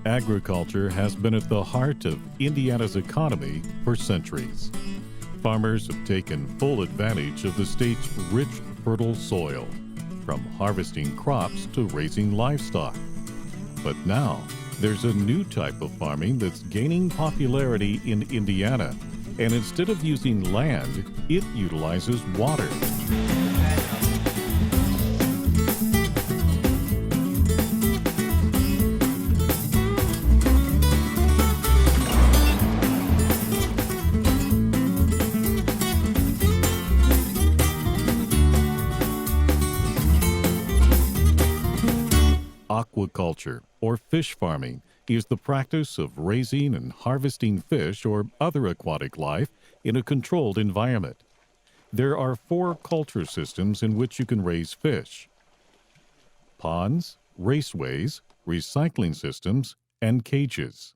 Agriculture has been at the heart of Indiana's economy for centuries. Farmers have taken full advantage of the state's rich, fertile soil, from harvesting crops to raising livestock. But now, there's a new type of farming that's gaining popularity in Indiana, and instead of using land, it utilizes water. Aquaculture, or fish farming, is the practice of raising and harvesting fish or other aquatic life in a controlled environment. There are 4 culture systems in which you can raise fish: ponds, raceways, recycling systems, and cages.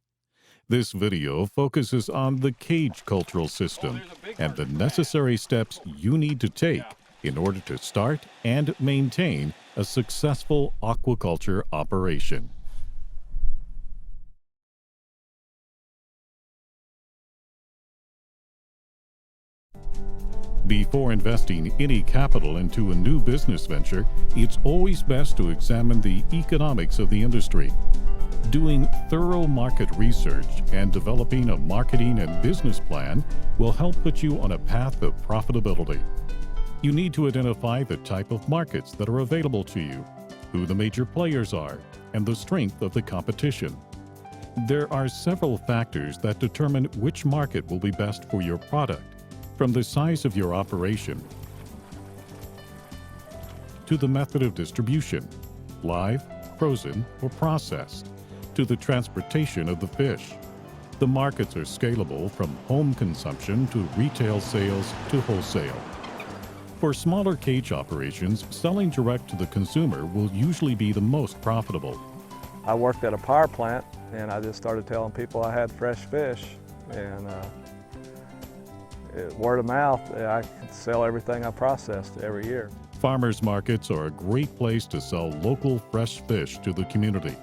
This video focuses on the cage cultural system and the necessary steps you need to take in order to start and maintain a successful aquaculture operation. Before investing any capital into a new business venture, it's always best to examine the economics of the industry. Doing thorough market research and developing a marketing and business plan will help put you on a path of profitability. You need to identify the type of markets that are available to you, who the major players are, and the strength of the competition. There are several factors that determine which market will be best for your product, from the size of your operation to the method of distribution, live, frozen, or processed, to the transportation of the fish. The markets are scalable from home consumption to retail sales to wholesale. For smaller cage operations, selling direct to the consumer will usually be the most profitable. I worked at a power plant and I just started telling people I had fresh fish, and word of mouth, I could sell everything I processed every year. Farmers markets are a great place to sell local fresh fish to the community.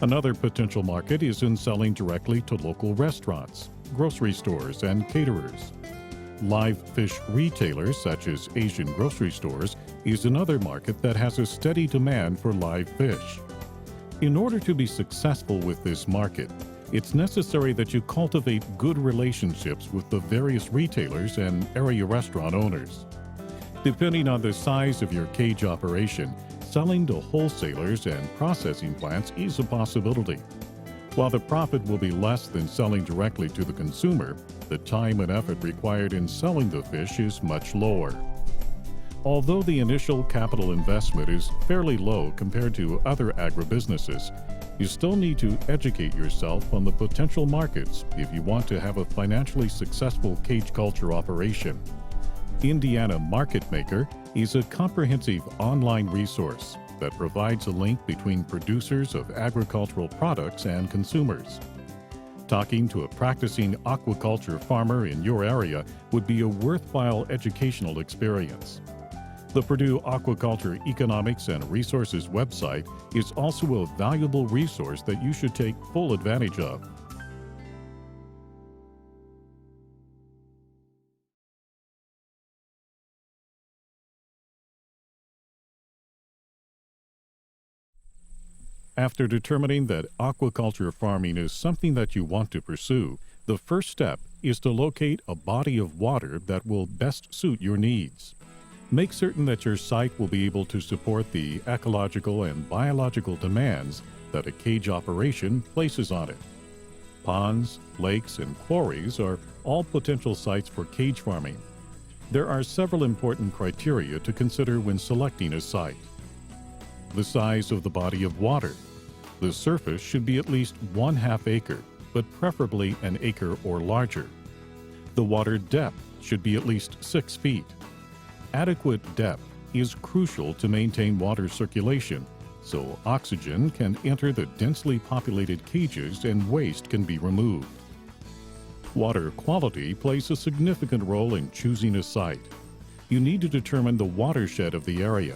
Another potential market is in selling directly to local restaurants, grocery stores, and caterers. Live fish retailers, such as Asian grocery stores, is another market that has a steady demand for live fish. In order to be successful with this market, it's necessary that you cultivate good relationships with the various retailers and area restaurant owners. Depending on the size of your cage operation, selling to wholesalers and processing plants is a possibility. While the profit will be less than selling directly to the consumer, the time and effort required in selling the fish is much lower. Although the initial capital investment is fairly low compared to other agribusinesses, you still need to educate yourself on the potential markets if you want to have a financially successful cage culture operation. Indiana Market Maker is a comprehensive online resource that provides a link between producers of agricultural products and consumers. Talking to a practicing aquaculture farmer in your area would be a worthwhile educational experience. The Purdue Aquaculture Economics and Resources website is also a valuable resource that you should take full advantage of. After determining that aquaculture farming is something that you want to pursue, the first step is to locate a body of water that will best suit your needs. Make certain that your site will be able to support the ecological and biological demands that a cage operation places on it. Ponds, lakes, and quarries are all potential sites for cage farming. There are several important criteria to consider when selecting a site. The size of the body of water. The surface should be at least 1/2 acre, but preferably an acre or larger. The water depth should be at least 6 feet. Adequate depth is crucial to maintain water circulation, so oxygen can enter the densely populated cages and waste can be removed. Water quality plays a significant role in choosing a site. You need to determine the watershed of the area.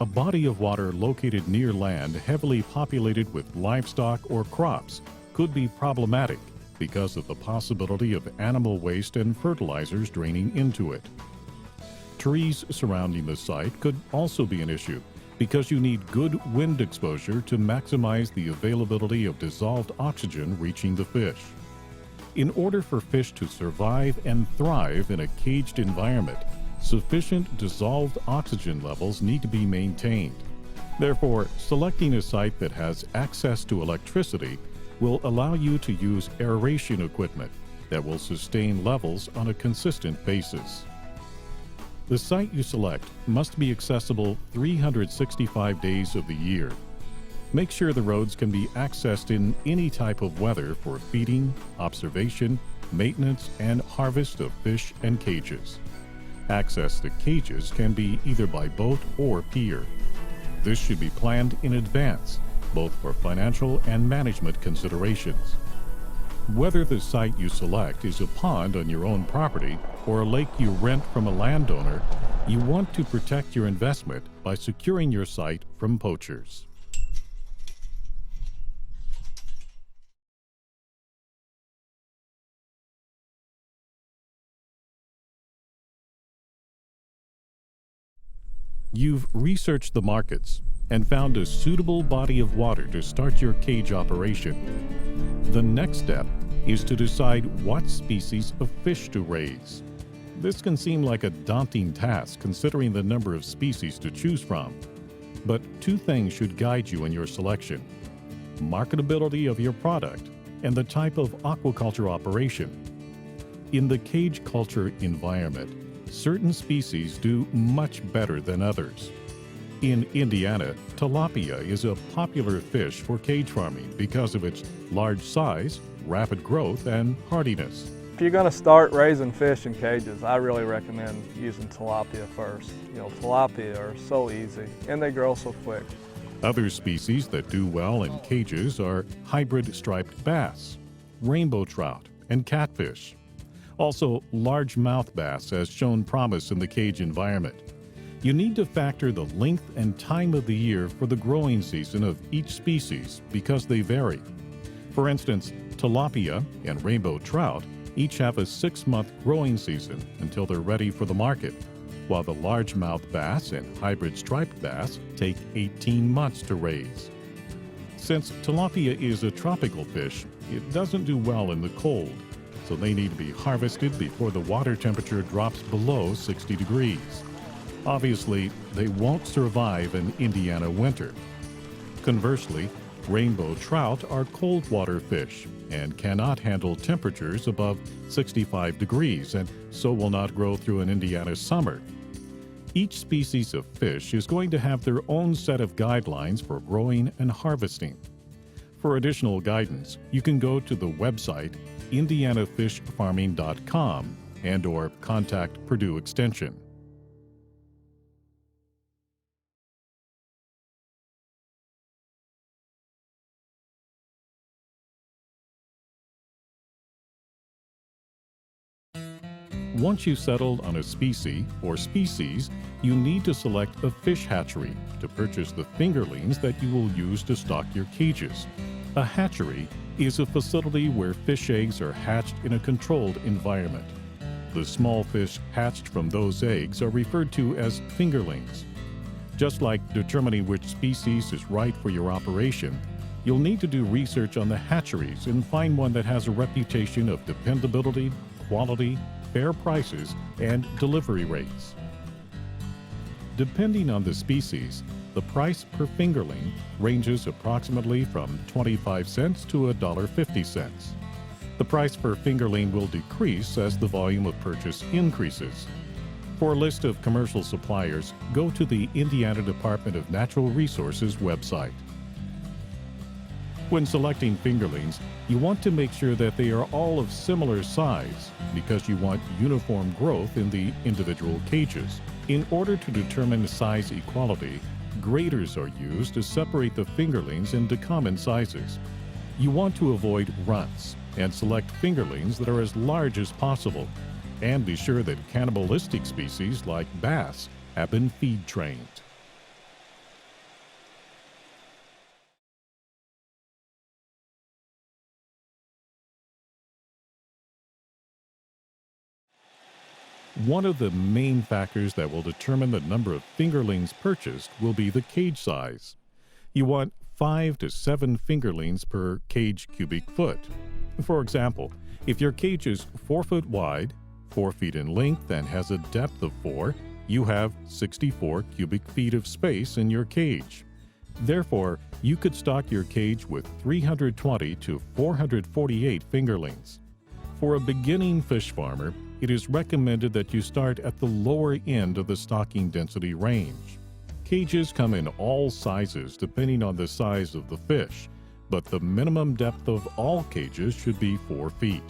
A body of water located near land heavily populated with livestock or crops could be problematic because of the possibility of animal waste and fertilizers draining into it. Trees surrounding the site could also be an issue because you need good wind exposure to maximize the availability of dissolved oxygen reaching the fish. In order for fish to survive and thrive in a caged environment, sufficient dissolved oxygen levels need to be maintained. Therefore, selecting a site that has access to electricity will allow you to use aeration equipment that will sustain levels on a consistent basis. The site you select must be accessible 365 days of the year. Make sure the roads can be accessed in any type of weather for feeding, observation, maintenance, and harvest of fish and cages. Access to cages can be either by boat or pier. This should be planned in advance, both for financial and management considerations. Whether the site you select is a pond on your own property or a lake you rent from a landowner, you want to protect your investment by securing your site from poachers. You've researched the markets and found a suitable body of water to start your cage operation. The next step is to decide what species of fish to raise. This can seem like a daunting task considering the number of species to choose from. But two things should guide you in your selection: marketability of your product and the type of aquaculture operation. In the cage culture environment, certain species do much better than others. In Indiana, tilapia is a popular fish for cage farming because of its large size, rapid growth, and hardiness. If you're going to start raising fish in cages, I really recommend using tilapia first. Tilapia are so easy and they grow so quick. Other species that do well in cages are hybrid striped bass, rainbow trout, and catfish. Also, largemouth bass has shown promise in the cage environment. You need to factor the length and time of the year for the growing season of each species because they vary. For instance, tilapia and rainbow trout each have a 6-month growing season until they're ready for the market, while the largemouth bass and hybrid striped bass take 18 months to raise. Since tilapia is a tropical fish, it doesn't do well in the cold, so they need to be harvested before the water temperature drops below 60 degrees. Obviously, they won't survive an Indiana winter. Conversely, rainbow trout are cold water fish and cannot handle temperatures above 65 degrees and so will not grow through an Indiana summer. Each species of fish is going to have their own set of guidelines for growing and harvesting. For additional guidance, you can go to the website indianafishfarming.com and/or contact Purdue Extension. Once you've settled on a species or species, you need to select a fish hatchery to purchase the fingerlings that you will use to stock your cages. A hatchery is a facility where fish eggs are hatched in a controlled environment. The small fish hatched from those eggs are referred to as fingerlings. Just like determining which species is right for your operation, you'll need to do research on the hatcheries and find one that has a reputation of dependability, quality, fair prices, and delivery rates. Depending on the species, the price per fingerling ranges approximately from 25 cents to $1.50. The price per fingerling will decrease as the volume of purchase increases. For a list of commercial suppliers, go to the Indiana Department of Natural Resources website. When selecting fingerlings, you want to make sure that they are all of similar size because you want uniform growth in the individual cages. In order to determine size equality, graders are used to separate the fingerlings into common sizes. You want to avoid runts and select fingerlings that are as large as possible, and be sure that cannibalistic species like bass have been feed trained. One of the main factors that will determine the number of fingerlings purchased will be the cage size. You want 5 to 7 fingerlings per cage cubic foot. For example, if your cage is 4 foot wide, 4 feet in length, and has a depth of 4, you have 64 cubic feet of space in your cage. Therefore, you could stock your cage with 320 to 448 fingerlings. For a beginning fish farmer, it is recommended that you start at the lower end of the stocking density range. Cages come in all sizes depending on the size of the fish, but the minimum depth of all cages should be 4 feet.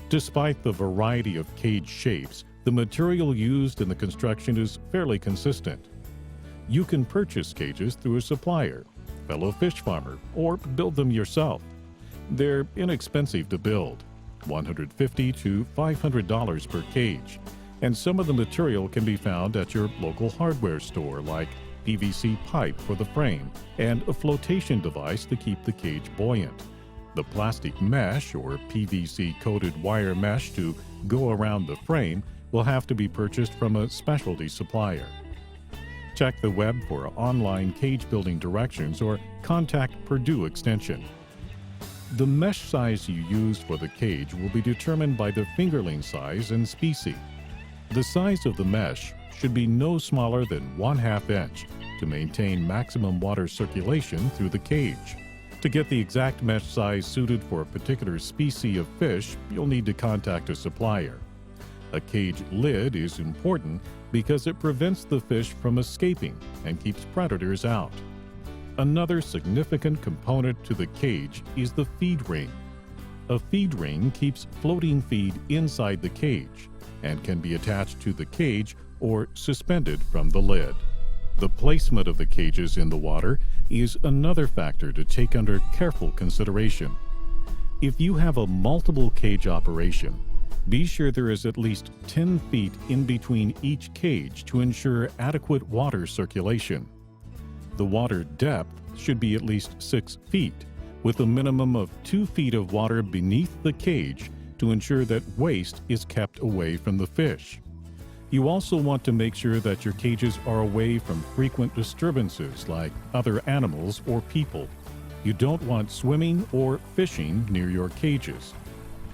Despite the variety of cage shapes, the material used in the construction is fairly consistent. You can purchase cages through a supplier, fellow fish farmer, or build them yourself. They're inexpensive to build, $150 to $500 per cage, and some of the material can be found at your local hardware store, like PVC pipe for the frame and a flotation device to keep the cage buoyant. The plastic mesh or PVC-coated wire mesh to go around the frame will have to be purchased from a specialty supplier. Check the web for online cage building directions or contact Purdue Extension. The mesh size you use for the cage will be determined by the fingerling size and species. The size of the mesh should be no smaller than 1/2 inch to maintain maximum water circulation through the cage. To get the exact mesh size suited for a particular species of fish, you'll need to contact a supplier. A cage lid is important because it prevents the fish from escaping and keeps predators out. Another significant component to the cage is the feed ring. A feed ring keeps floating feed inside the cage and can be attached to the cage or suspended from the lid. The placement of the cages in the water is another factor to take under careful consideration. If you have a multiple cage operation, be sure there is at least 10 feet in between each cage to ensure adequate water circulation. The water depth should be at least 6 feet, with a minimum of 2 feet of water beneath the cage to ensure that waste is kept away from the fish. You also want to make sure that your cages are away from frequent disturbances like other animals or people. You don't want swimming or fishing near your cages.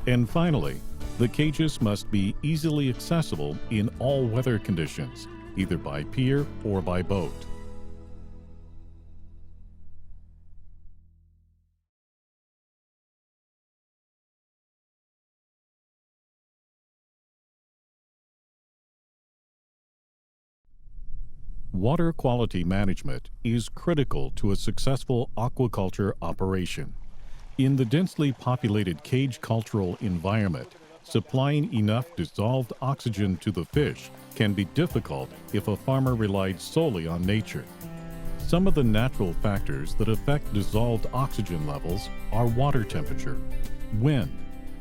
And finally, the cages must be easily accessible in all weather conditions, either by pier or by boat. Water quality management is critical to a successful aquaculture operation. In the densely populated cage cultural environment, supplying enough dissolved oxygen to the fish can be difficult if a farmer relied solely on nature. Some of the natural factors that affect dissolved oxygen levels are water temperature, wind,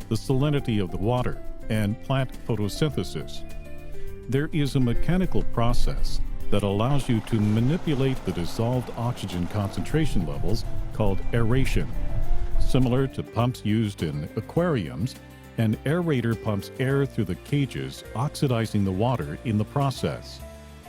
the salinity of the water, and plant photosynthesis. There is a mechanical process that allows you to manipulate the dissolved oxygen concentration levels called aeration. Similar to pumps used in aquariums, an aerator pumps air through the cages, oxidizing the water in the process.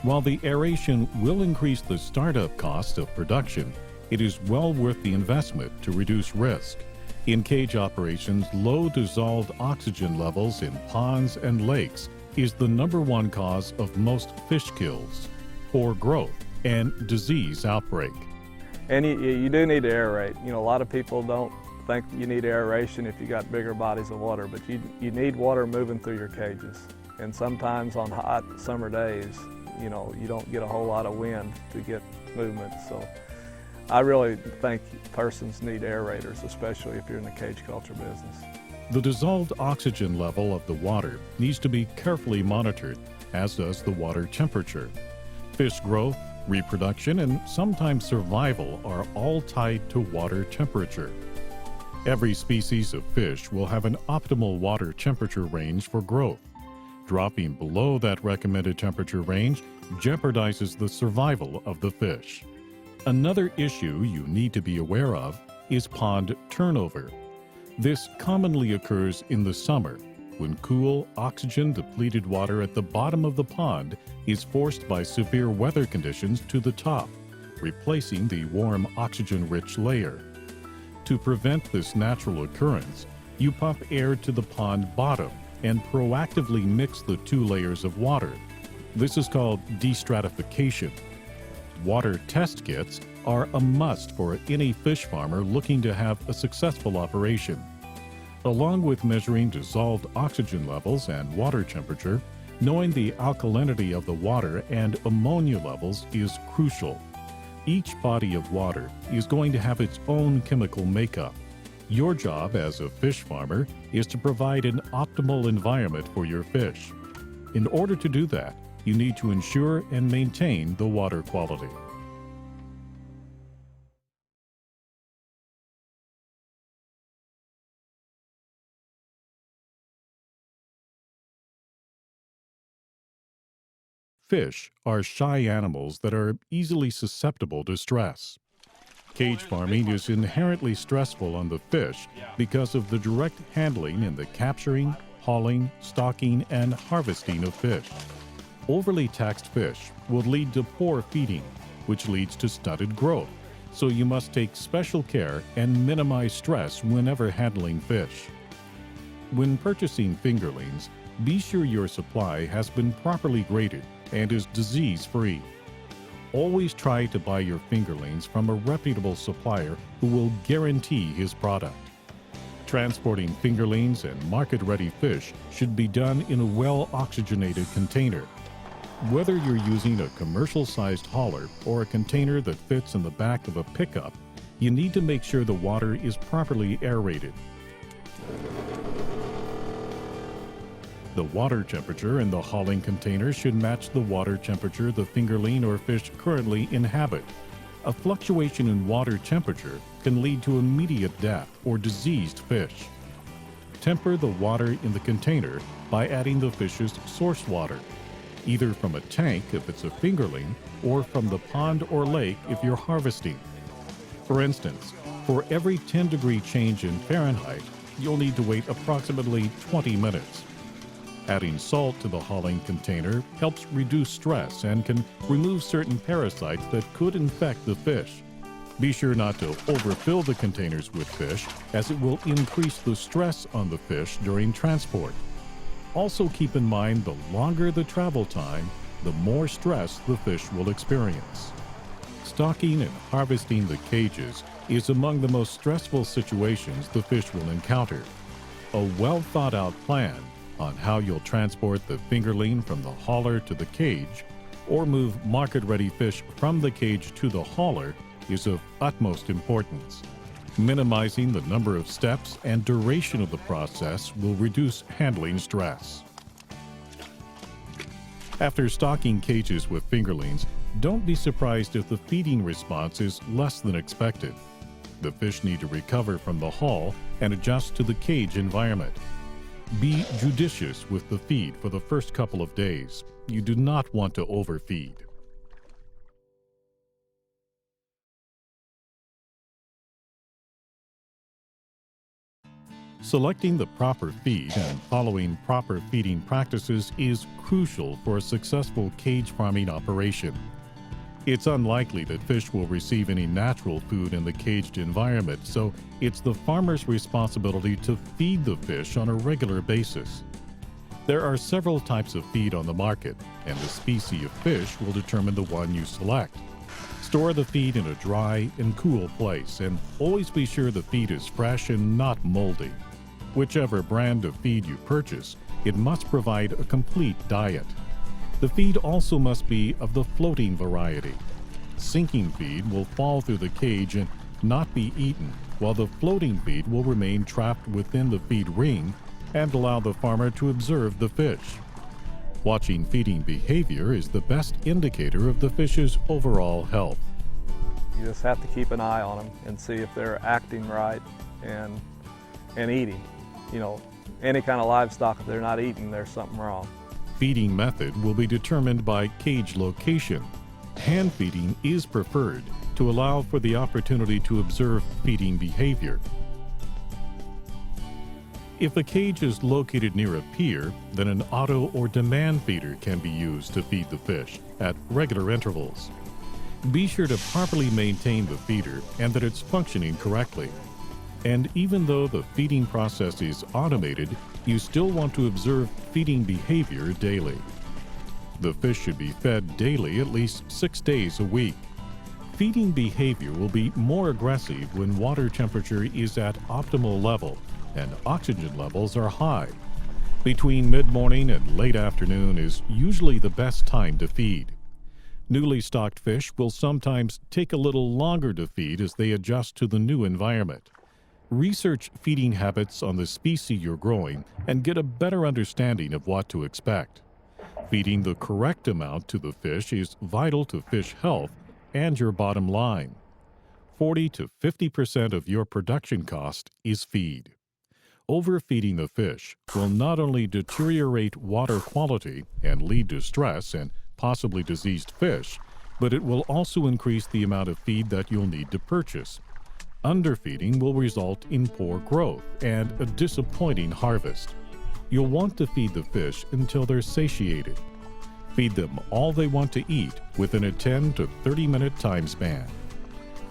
While the aeration will increase the startup cost of production, it is well worth the investment to reduce risk. In cage operations, low dissolved oxygen levels in ponds and lakes is the #1 cause of most fish kills, poor growth, and disease outbreak. And you do need to aerate. You know, a lot of people don't think you need aeration if you got bigger bodies of water, but you need water moving through your cages. And sometimes on hot summer days, you know, you don't get a whole lot of wind to get movement. So I really think persons need aerators, especially if you're in the cage culture business. The dissolved oxygen level of the water needs to be carefully monitored, as does the water temperature. Fish growth, reproduction, and sometimes survival are all tied to water temperature. Every species of fish will have an optimal water temperature range for growth. Dropping below that recommended temperature range jeopardizes the survival of the fish. Another issue you need to be aware of is pond turnover. This commonly occurs in the summer, when cool, oxygen-depleted water at the bottom of the pond is forced by severe weather conditions to the top, replacing the warm, oxygen-rich layer. To prevent this natural occurrence, you pump air to the pond bottom and proactively mix the two layers of water. This is called destratification. Water test kits are a must for any fish farmer looking to have a successful operation. Along with measuring dissolved oxygen levels and water temperature, knowing the alkalinity of the water and ammonia levels is crucial. Each body of water is going to have its own chemical makeup. Your job as a fish farmer is to provide an optimal environment for your fish. In order to do that, you need to ensure and maintain the water quality. Fish are shy animals that are easily susceptible to stress. Cage farming is inherently stressful on the fish because of the direct handling in the capturing, hauling, stocking, and harvesting of fish. Overly taxed fish will lead to poor feeding, which leads to stunted growth, so you must take special care and minimize stress whenever handling fish. When purchasing fingerlings, be sure your supply has been properly graded and is disease-free. Always try to buy your fingerlings from a reputable supplier who will guarantee his product. Transporting fingerlings and market-ready fish should be done in a well-oxygenated container. Whether you're using a commercial-sized hauler or a container that fits in the back of a pickup, you need to make sure the water is properly aerated. The water temperature in the hauling container should match the water temperature the fingerling or fish currently inhabit. A fluctuation in water temperature can lead to immediate death or diseased fish. Temper the water in the container by adding the fish's source water, either from a tank if it's a fingerling or from the pond or lake if you're harvesting. For instance, for every 10-degree change in Fahrenheit, you'll need to wait approximately 20 minutes. Adding salt to the hauling container helps reduce stress and can remove certain parasites that could infect the fish. Be sure not to overfill the containers with fish, as it will increase the stress on the fish during transport. Also keep in mind the longer the travel time, the more stress the fish will experience. Stocking and harvesting the cages is among the most stressful situations the fish will encounter. A well-thought-out plan on how you'll transport the fingerling from the hauler to the cage or move market-ready fish from the cage to the hauler is of utmost importance. Minimizing the number of steps and duration of the process will reduce handling stress. After stocking cages with fingerlings, don't be surprised if the feeding response is less than expected. The fish need to recover from the haul and adjust to the cage environment. Be judicious with the feed for the first couple of days. You do not want to overfeed. Selecting the proper feed and following proper feeding practices is crucial for a successful cage farming operation. It's unlikely that fish will receive any natural food in the caged environment, so it's the farmer's responsibility to feed the fish on a regular basis. There are several types of feed on the market, and the species of fish will determine the one you select. Store the feed in a dry and cool place, and always be sure the feed is fresh and not moldy. Whichever brand of feed you purchase, it must provide a complete diet. The feed also must be of the floating variety. Sinking feed will fall through the cage and not be eaten, while the floating feed will remain trapped within the feed ring and allow the farmer to observe the fish. Watching feeding behavior is the best indicator of the fish's overall health. You just have to keep an eye on them and see if they're acting right and eating. You know, any kind of livestock, if they're not eating, there's something wrong. Feeding method will be determined by cage location. Hand feeding is preferred to allow for the opportunity to observe feeding behavior. If a cage is located near a pier, then an auto or demand feeder can be used to feed the fish at regular intervals. Be sure to properly maintain the feeder and that it's functioning correctly. And even though the feeding process is automated, you still want to observe feeding behavior daily. The fish should be fed daily at least 6 days a week. Feeding behavior will be more aggressive when water temperature is at optimal level and oxygen levels are high. Between mid-morning and late afternoon is usually the best time to feed. Newly stocked fish will sometimes take a little longer to feed as they adjust to the new environment. Research feeding habits on the species you're growing and get a better understanding of what to expect. Feeding the correct amount to the fish is vital to fish health and your bottom line. 40 to 50% of your production cost is feed. Overfeeding the fish will not only deteriorate water quality and lead to stress and possibly diseased fish, but it will also increase the amount of feed that you'll need to purchase. Underfeeding will result in poor growth and a disappointing harvest. You'll want to feed the fish until they're satiated. Feed them all they want to eat within a 10 to 30-minute time span.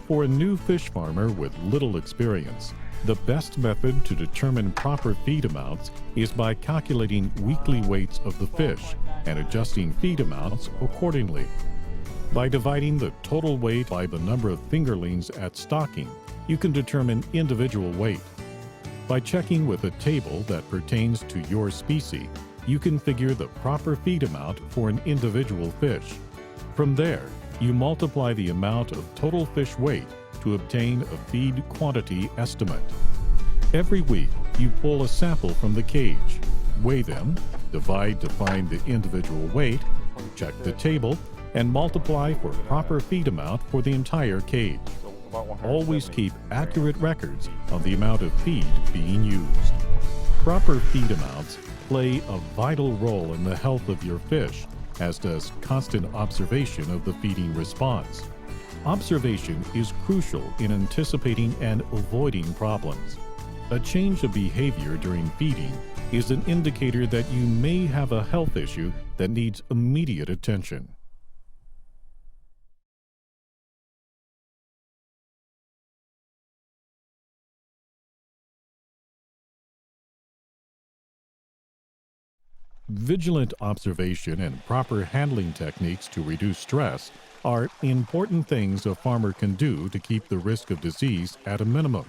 For a new fish farmer with little experience, the best method to determine proper feed amounts is by calculating weekly weights of the fish and adjusting feed amounts accordingly. By dividing the total weight by the number of fingerlings at stocking, you can determine individual weight. By checking with a table that pertains to your species, you can figure the proper feed amount for an individual fish. From there, you multiply the amount of total fish weight to obtain a feed quantity estimate. Every week, you pull a sample from the cage, weigh them, divide to find the individual weight, check the table, and multiply for proper feed amount for the entire cage. Always keep accurate records of the amount of feed being used. Proper feed amounts play a vital role in the health of your fish, as does constant observation of the feeding response. Observation is crucial in anticipating and avoiding problems. A change of behavior during feeding is an indicator that you may have a health issue that needs immediate attention. Vigilant observation and proper handling techniques to reduce stress are important things a farmer can do to keep the risk of disease at a minimum.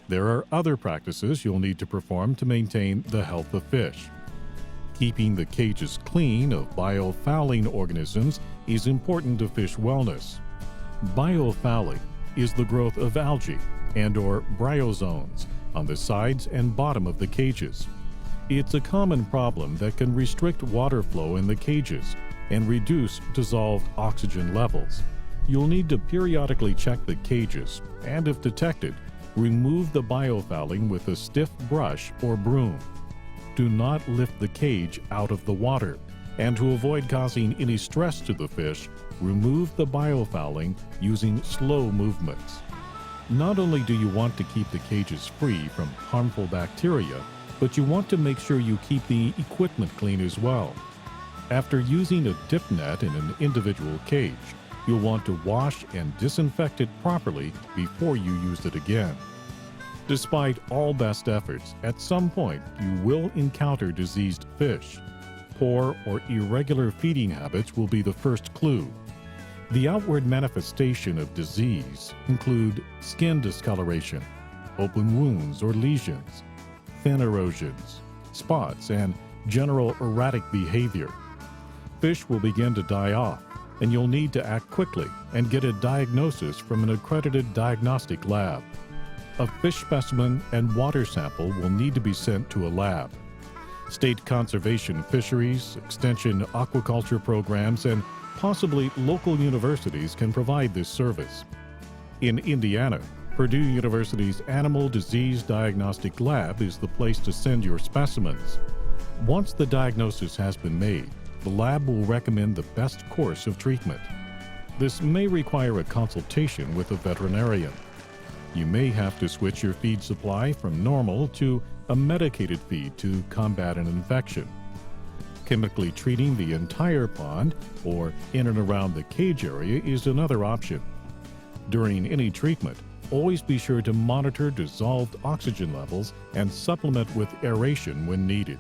There are other practices you'll need to perform to maintain the health of fish. Keeping the cages clean of biofouling organisms is important to fish wellness. Biofouling is the growth of algae and/or bryozoans on the sides and bottom of the cages. It's a common problem that can restrict water flow in the cages and reduce dissolved oxygen levels. You'll need to periodically check the cages and, if detected, remove the biofouling with a stiff brush or broom. Do not lift the cage out of the water, and to avoid causing any stress to the fish, remove the biofouling using slow movements. Not only do you want to keep the cages free from harmful bacteria, but you want to make sure you keep the equipment clean as well. After using a dip net in an individual cage, you'll want to wash and disinfect it properly before you use it again. Despite all best efforts, at some point you will encounter diseased fish. Poor or irregular feeding habits will be the first clue. The outward manifestation of disease include skin discoloration, open wounds or lesions, fin erosions, spots, and general erratic behavior. Fish will begin to die off, and you'll need to act quickly and get a diagnosis from an accredited diagnostic lab. A fish specimen and water sample will need to be sent to a lab. State conservation fisheries, extension aquaculture programs, and possibly local universities can provide this service. In Indiana, Purdue University's Animal Disease Diagnostic Lab is the place to send your specimens. Once the diagnosis has been made, the lab will recommend the best course of treatment. This may require a consultation with a veterinarian. You may have to switch your feed supply from normal to a medicated feed to combat an infection. Chemically treating the entire pond or in and around the cage area is another option. During any treatment, always be sure to monitor dissolved oxygen levels and supplement with aeration when needed.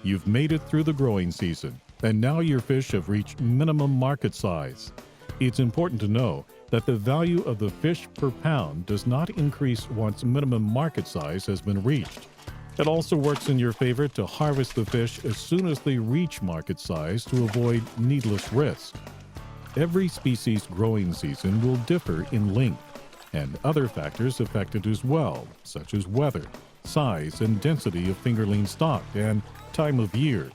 You've made it through the growing season, and now your fish have reached minimum market size. It's important to know that the value of the fish per pound does not increase once minimum market size has been reached. It also works in your favor to harvest the fish as soon as they reach market size to avoid needless risk. Every species' growing season will differ in length, and other factors affect it as well, such as weather, size and density of fingerling stock, and time of year.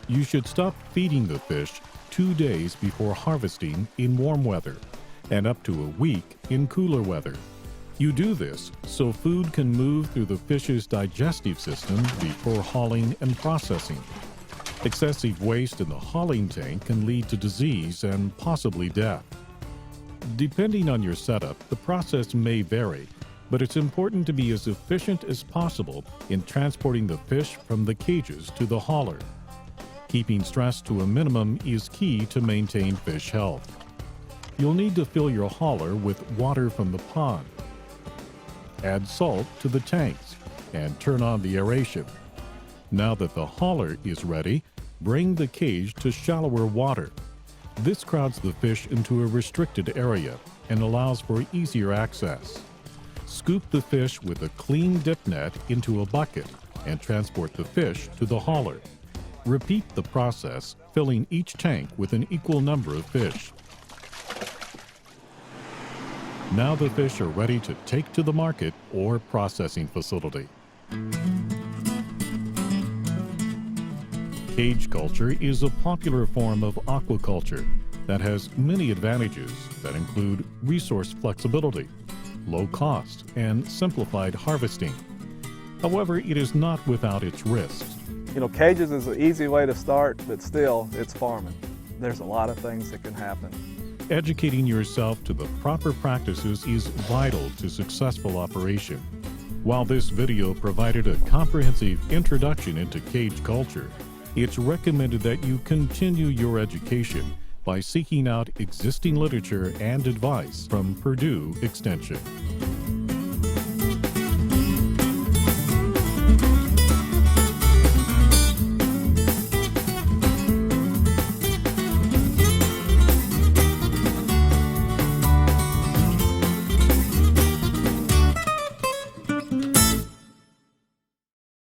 You should stop feeding the fish 2 days before harvesting in warm weather and up to a week in cooler weather. You do this so food can move through the fish's digestive system before hauling and processing. Excessive waste in the hauling tank can lead to disease and possibly death. Depending on your setup, the process may vary, but it's important to be as efficient as possible in transporting the fish from the cages to the hauler. Keeping stress to a minimum is key to maintain fish health. You'll need to fill your hauler with water from the pond. Add salt to the tanks and turn on the aeration. Now that the hauler is ready, bring the cage to shallower water. This crowds the fish into a restricted area and allows for easier access. Scoop the fish with a clean dip net into a bucket and transport the fish to the hauler. Repeat the process, filling each tank with an equal number of fish. Now the fish are ready to take to the market or processing facility. Cage culture is a popular form of aquaculture that has many advantages that include resource flexibility, low cost, and simplified harvesting. However, it is not without its risks. Cages is an easy way to start, but still, it's farming. There's a lot of things that can happen. Educating yourself to the proper practices is vital to successful operation. While this video provided a comprehensive introduction into cage culture, it's recommended that you continue your education by seeking out existing literature and advice from Purdue Extension.